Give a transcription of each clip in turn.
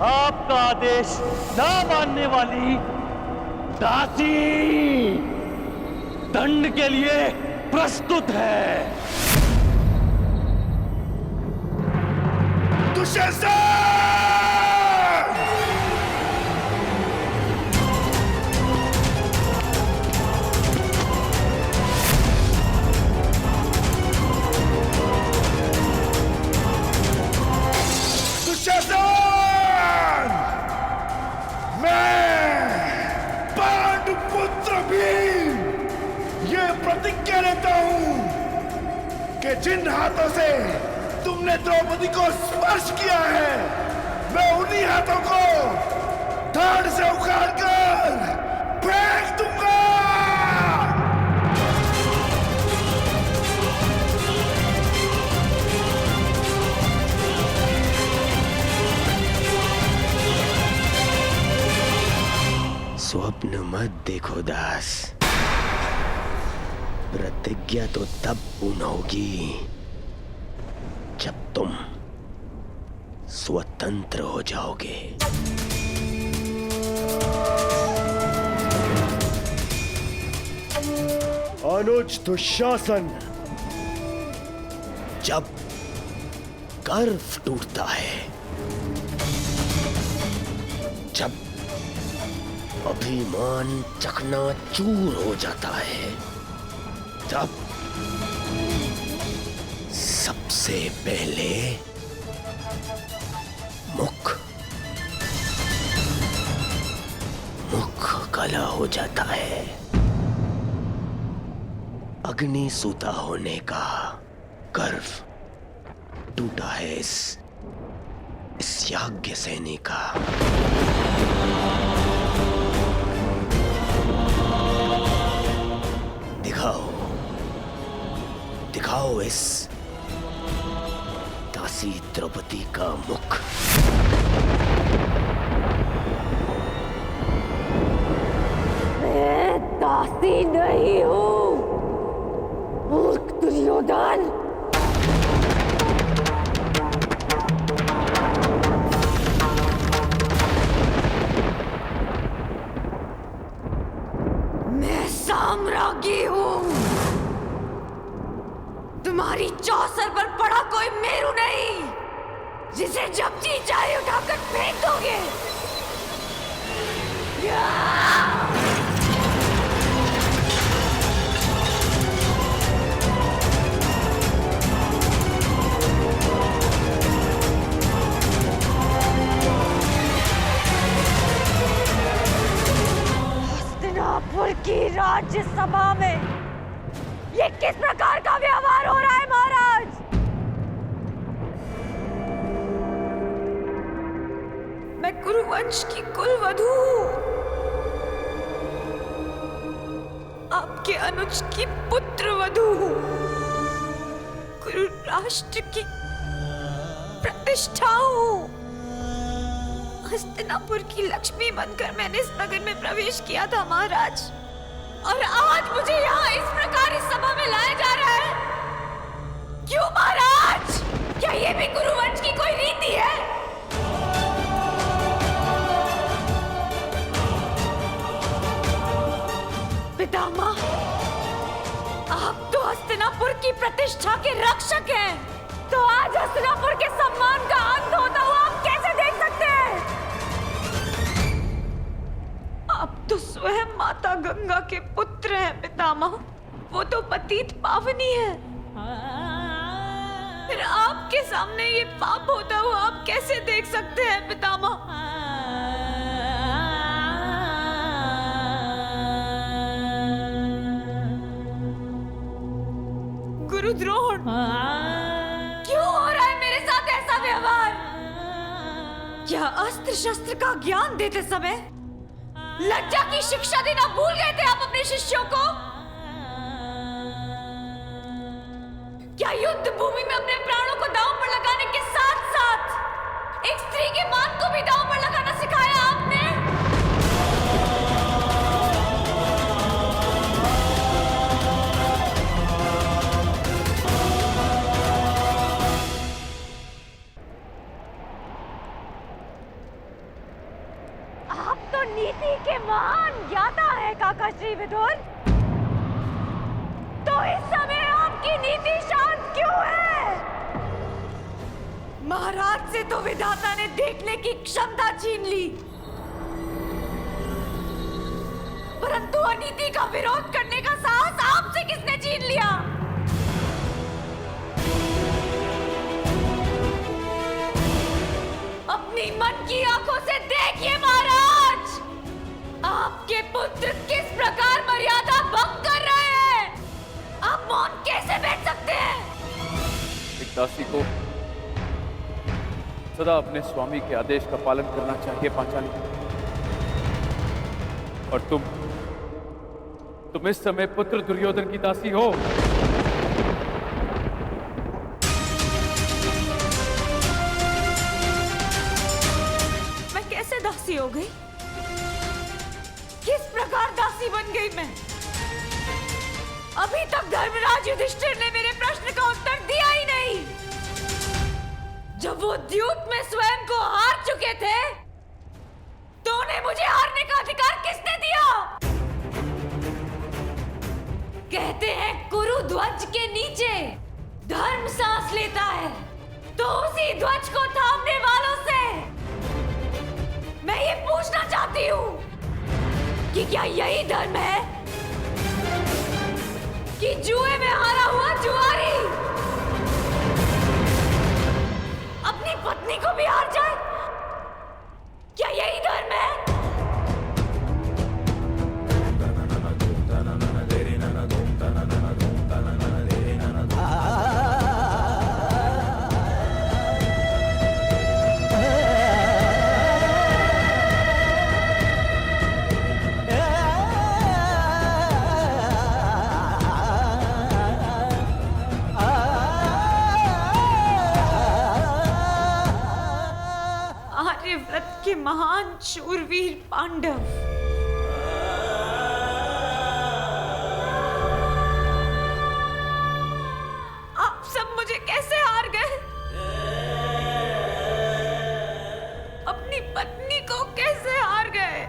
आपका आदेश ना मानने वाली दासी दंड के लिए प्रस्तुत है। दुशासन! दुशासन! मैं पांडुपुत्र भीम ये प्रतिज्ञा लेता हूं कि जिन हाथों से तुमने द्रौपदी को स्पर्श किया है, मैं उन्हीं हाथों को धड़ से उखाड़कर फेंक दूंगा। स्वप्न मत देखो दास, प्रतिज्ञा तो तब पूर्ण होगी जब तुम स्वतंत्र हो जाओगे। अनुज दुशासन, जब गर्व टूटता है, जब अभिमान चकनाचूर हो जाता है, तब सबसे पहले मुख काला हो जाता है। अग्नि सूता होने का गर्व टूटा है इस याज्ञ सैनी का। दिखाओ इस दासी द्रौपदी का मुख। मैं दासी नहीं हूं, मूर्ख दुर्योधन। मैं साम्राज्ञी हूं। तुम्हारी चौसर पर पड़ा कोई मेरू नहीं, जिसे जब जी चाहे उठाकर फेंक दोगे। हस्तिनापुर की राज्यसभा में ये किस प्रकार का व्यवहार हो रहा है महाराज? मैं कुरुवंश की कुलवधू हूं, आपके अनुज की पुत्र वधू हूं, कुरु राष्ट्र की प्रतिष्ठा हूं। हस्तिनापुर की लक्ष्मी बनकर मैंने इस नगर में प्रवेश किया था महाराज, और आज मुझे यहाँ इस प्रकार इस सभा में लाया जा रहा है। क्यों महाराज? क्या ये भी कुरुवंश की कोई रीति है? पितामह, आप तो हस्तिनापुर की प्रतिष्ठा के रक्षक हैं, तो आज हस्तिनापुर के सम्मान का अंत होता हुआ आप कैसे देख सकते हैं? आप तो स्वयं माता गंगा के पुत्र हैं पितामह, वो तो पतित पावनी है। फिर आपके सामने ये पाप होता हुआ आप कैसे देख सकते हैं पितामह? गुरुद्रोण, क्यों हो रहा है मेरे साथ ऐसा व्यवहार? क्या अस्त्र शस्त्र का ज्ञान देते समय लज्जा की शिक्षा देना भूल गए थे आप अपने शिष्यों को? क्या युद्ध भूमि में अपने प्राणों को दांव पर लगाने के साथ साथ एक स्त्री के मान को भी दांव पर लगाना सिखाया आपने? तो नीति के महान ज्ञाता है काका श्री विदुर। तो इस समय आपकी नीति शांत क्यों है? महाराज से तो विधाता ने देखने की क्षमता छीन ली, परंतु अनीति का विरोध करने का साहस आपसे किसने छीन लिया? अपनी मन की आंखों से देखिए महाराज, आपके पुत्र किस प्रकार मर्यादा भंग कर रहे हैं। आप मौन कैसे बैठ सकते हैं? एक दासी को सदा अपने स्वामी के आदेश का पालन करना चाहिए पांचाली। और तुम इस समय पुत्र दुर्योधन की दासी हो। मैं कैसे दासी हो गई? किस प्रकार दासी बन गई मैं? अभी तक धर्मराज युधिष्ठिर ने मेरे प्रश्न का उत्तर दिया ही नहीं। जब वो द्यूत में स्वयं को हार चुके थे, तो उन्हें मुझे हारने का अधिकार किसने दिया? कहते हैं कुरु ध्वज के नीचे धर्म सांस लेता है, तो उसी ध्वज को थामने वालों से मैं ये पूछना चाहती हूँ कि क्या यही धर्म है कि जुए में हारा हुआ जुआरी अपनी पत्नी को भी हार जाए? क्या यही धर्म है? आर्यव्रत के महान शूरवीर पांडव, आप सब मुझे कैसे हार गए? अपनी पत्नी को कैसे हार गए?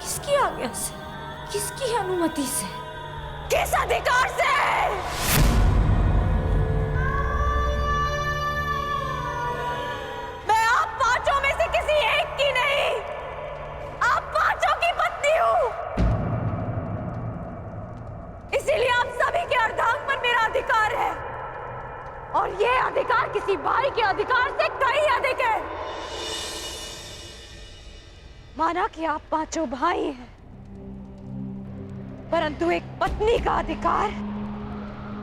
किसकी आज्ञा से? किसकी अनुमति से? किस अधिकार से? मैं आप पांचों में से किसी एक की नहीं, आप पांचों की पत्नी हूं। इसीलिए आप सभी के अर्धांग पर मेरा अधिकार है, और ये अधिकार किसी भाई के अधिकार से कहीं अधिक है। माना कि आप पांचों भाई हैं, परंतु एक पत्नी का अधिकार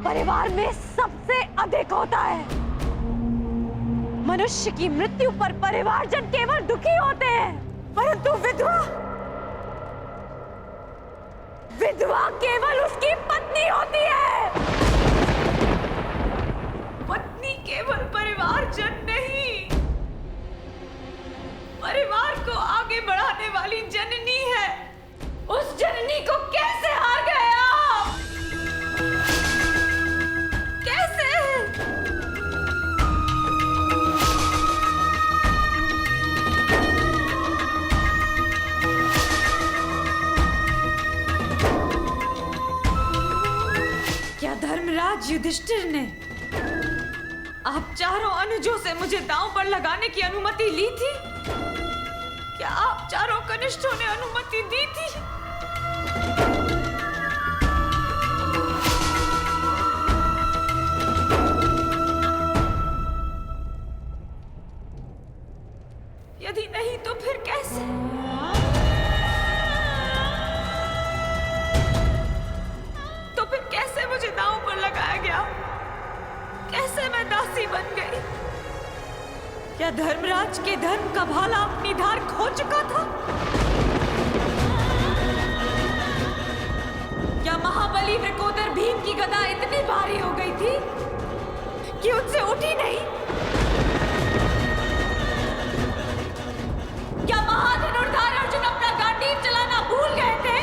परिवार में सबसे अधिक होता है। मनुष्य की मृत्यु पर परिवारजन केवल दुखी होते हैं, परंतु विधवा केवल उसकी पत्नी होती है। पत्नी केवल परिवारजन नहीं, परिवार को आगे बढ़ाने वाली जननी है। उस जननी को कैसे हार गए आप? कैसे? क्या धर्मराज युधिष्ठिर ने आप चारों अनुजों से मुझे दांव पर लगाने की अनुमति ली थी? क्या आप चारों कनिष्ठों ने अनुमति दी थी? यदि नहीं तो फिर कैसे? तो फिर कैसे मुझे दांव पर लगाया गया? कैसे मैं दासी बन गई? क्या धर्मराज के धर्म का भाला अपनी धार खो चुका था? क्या महाबली वृकोदर भीम की गदा इतनी भारी हो गई थी कि उनसे उठी नहीं? क्या महाधनुर्धार अर्जुन अपना गांडीव चलाना भूल गए थे?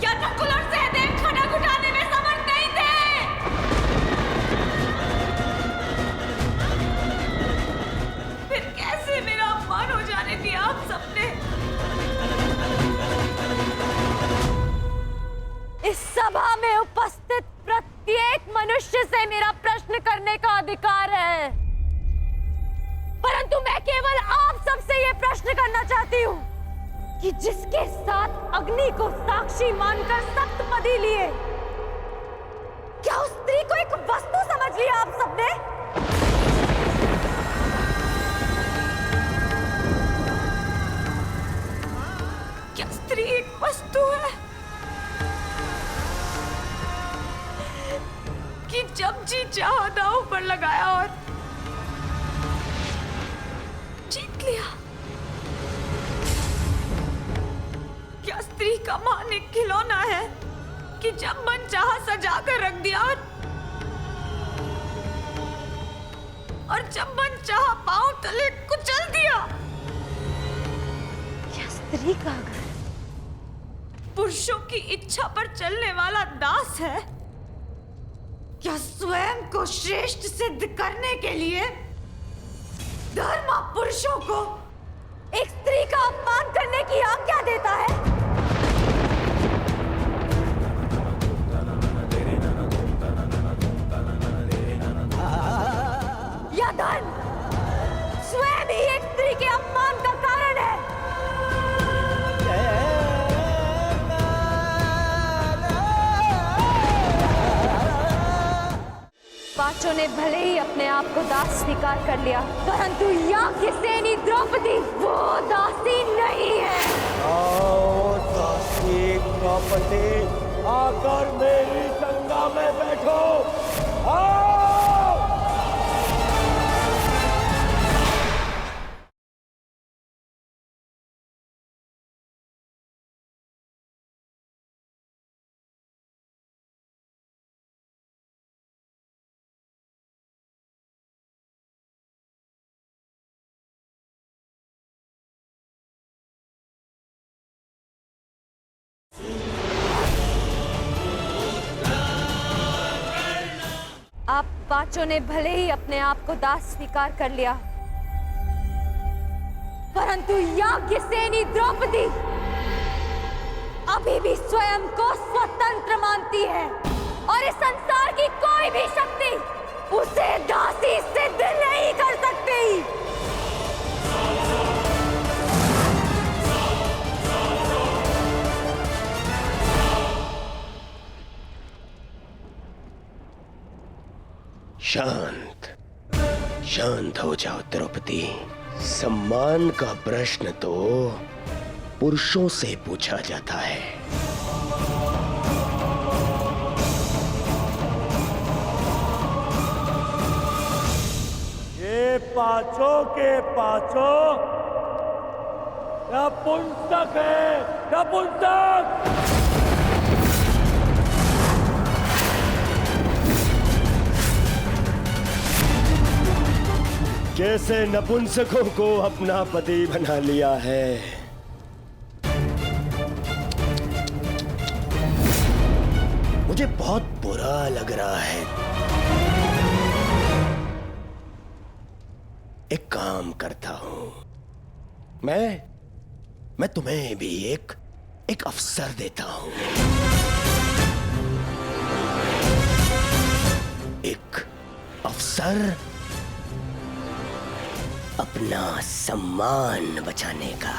क्या नकुल और सहदेव खड़ग उठाने में समर्थ नहीं थे? सभा में उपस्थित प्रत्येक मनुष्य से मेरा प्रश्न करने का अधिकार है, परंतु मैं केवल आप सबसे यह प्रश्न करना चाहती हूँ कि जिसके साथ अग्नि को साक्षी मानकर सप्तपदी लिए, क्या उस स्त्री को एक वस्तु समझ लिया आप सबने? क्या स्त्री एक वस्तु है कि जब जी चाहा दांव पर लगाया और जीत लिया? क्या स्त्री का मान एक खिलौना है कि जब मन चाहा सजा कर रख दिया और जब मन चाहा पांव तले कुचल दिया? क्या स्त्री का घर पुरुषों की इच्छा पर चलने वाला दास है? क्या स्वयं को श्रेष्ठ सिद्ध करने के लिए धर्म पुरुषों को एक स्त्री का अपमान करने की आज्ञा देता है? या धन स्वयं ही एक स्त्री के अपमान का कारण है? पांचों ने भले ही अपने आप को दास स्वीकार कर लिया, परंतु याज्ञसेनी द्रौपदी वो दासी नहीं है। आओ दासी द्रौपदी, आकर मेरी गंगा में बैठो। आओ। आप पांचों ने भले ही अपने आप को दास स्वीकार कर लिया, परंतु याज्ञसेनी द्रौपदी अभी भी स्वयं को स्वतंत्र मानती है और इस संसार की कोई भी शक्ति उसे दासी सिद्ध नहीं कर सकती। शांत शांत हो जाओ द्रौपदी। सम्मान का प्रश्न तो पुरुषों से पूछा जाता है। ये पांचों के पांचों नपुंसक है, नपुंसक। कैसे नपुंसकों को अपना पति बना लिया है। मुझे बहुत बुरा लग रहा है। एक काम करता हूं, मैं तुम्हें भी एक अवसर देता हूं। एक अवसर अपना सम्मान बचाने का।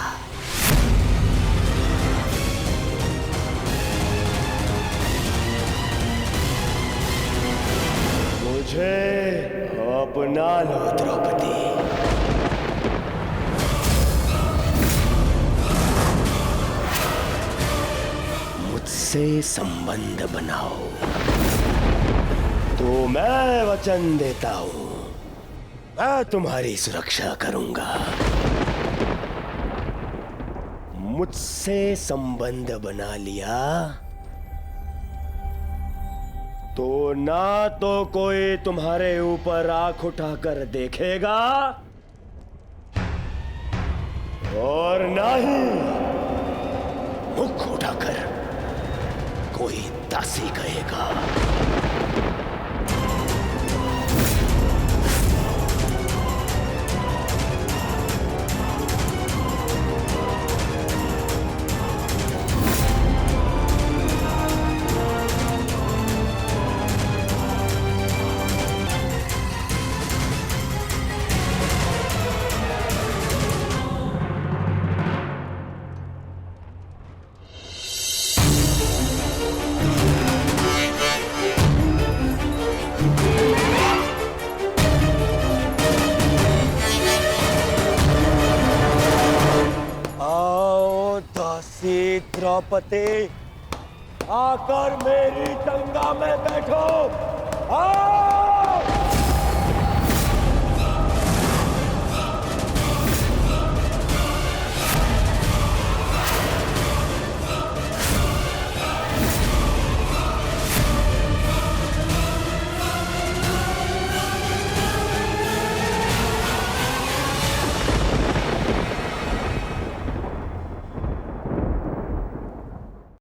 मुझे अपना लो द्रौपदी। मुझसे संबंध बनाओ तो मैं वचन देता हूं, मैं तुम्हारी सुरक्षा करूंगा। मुझसे संबंध बना लिया तो ना तो कोई तुम्हारे ऊपर आंख उठाकर देखेगा और ना ही मुख उठाकर कोई दासी कहेगा। दासी द्रौपदी, आकर मेरी गंगा में बैठो। आओ!